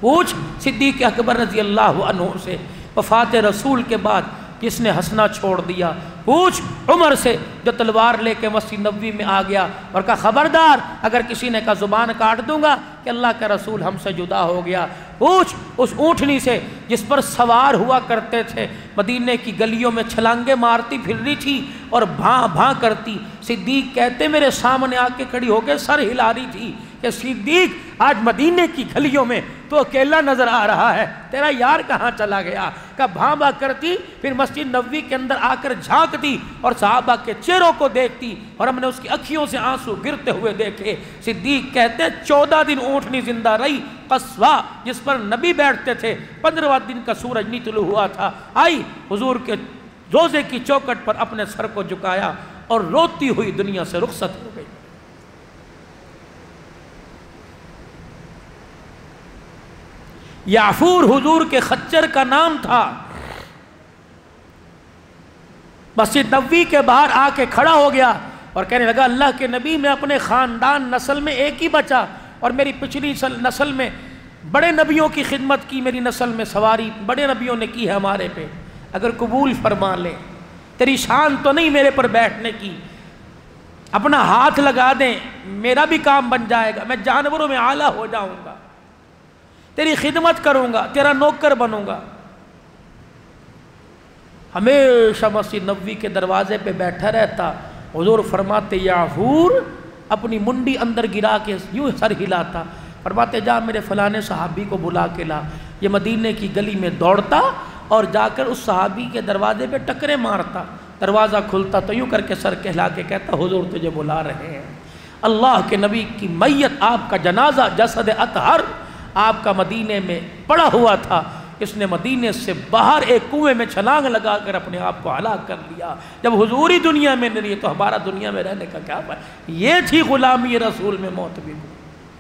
پوچھ صدیق اکبر رضی اللہ عنہ سے وفات رسول کے بعد کس نے ہنسنا چھوڑ دیا؟ پوچھ عمر سے جو تلوار لے کے مسجد نبوی میں آ گیا اور کہا خبردار اگر کسی نے کہا زبان کاٹ دوں گا کہ اللہ کا رسول ہم سے جدا ہو گیا۔ پوچھ اس اونٹنی سے جس پر سوار ہوا کرتے تھے، مدینے کی گلیوں میں چھلانگے مارتی پھر رہی تھی اور بھاں بھاں کرتی، صدیق کہتے میرے سامنے آ کے کھڑی ہو کے سر ہلا رہی تھی کہ صدیق آج مدینے کی گلیوں میں تو اکیلا نظر آ رہا ہے، تیرا یار کہاں چلا گیا؟ کہ بھاں بھاں کرتی پھر مسجد نبوی کے اندر آ کر جھانکتی اور صحابہ کے چہروں کو دیکھتی اور ہم نے اس کی اکھیوں سے آنسو گرتے ہوئے دیکھے۔ صدیق کہتے 14 دن اونٹنی زندہ رہی، قصوہ جس پر نبی بیٹھتے تھے، 15واں دن کا سورج نہیں طلوع ہوا تھا، آئی حضور کے روزے کی چوکٹ پر اپنے سر کو جھکایا اور روتی ہوئی دنیا سے رخصت ہو گئی۔ یعفور حضور کے خچر کا نام تھا۔ مسجد نبوی کے باہر آ کے کھڑا ہو گیا اور کہنے لگا اللہ کے نبی میں اپنے خاندان نسل میں ایک ہی بچا اور میری پچھلی نسل میں بڑے نبیوں کی خدمت کی، میری نسل میں سواری بڑے نبیوں نے کی ہے ہمارے پہ، اگر قبول فرما لیں تیری شان تو نہیں میرے پر بیٹھنے کی، اپنا ہاتھ لگا دیں میرا بھی کام بن جائے گا، میں جانوروں میں اعلیٰ ہو جاؤں گا، تیری خدمت کروں گا، تیرا نوکر بنوں گا۔ ہمیشہ مسجد نبوی کے دروازے پہ بیٹھا رہتا۔ حضور فرماتے یعفور اپنی منڈی اندر گرا کے یوں سر ہلاتا، فرماتے جا میرے فلانے صحابی کو بلا کے لا۔ یہ مدینے کی گلی میں دوڑتا اور جا کر اس صحابی کے دروازے پہ ٹکرے مارتا، دروازہ کھلتا تو یوں کر کے سر کہلا کے کہتا حضور تجھے بلا رہے ہیں۔ اللہ کے نبی کی میت، آپ کا جنازہ جسد اطہر آپ کا مدینے میں پڑا ہوا تھا، اس نے مدینے سے باہر ایک کنویں میں چھلانگ لگا کر اپنے آپ کو ہلاک کر لیا۔ جب حضوری دنیا میں نہیں ہے تو ہمارا دنیا میں رہنے کا کیا ہے؟ یہ تھی غلامی رسول میں موت بھی۔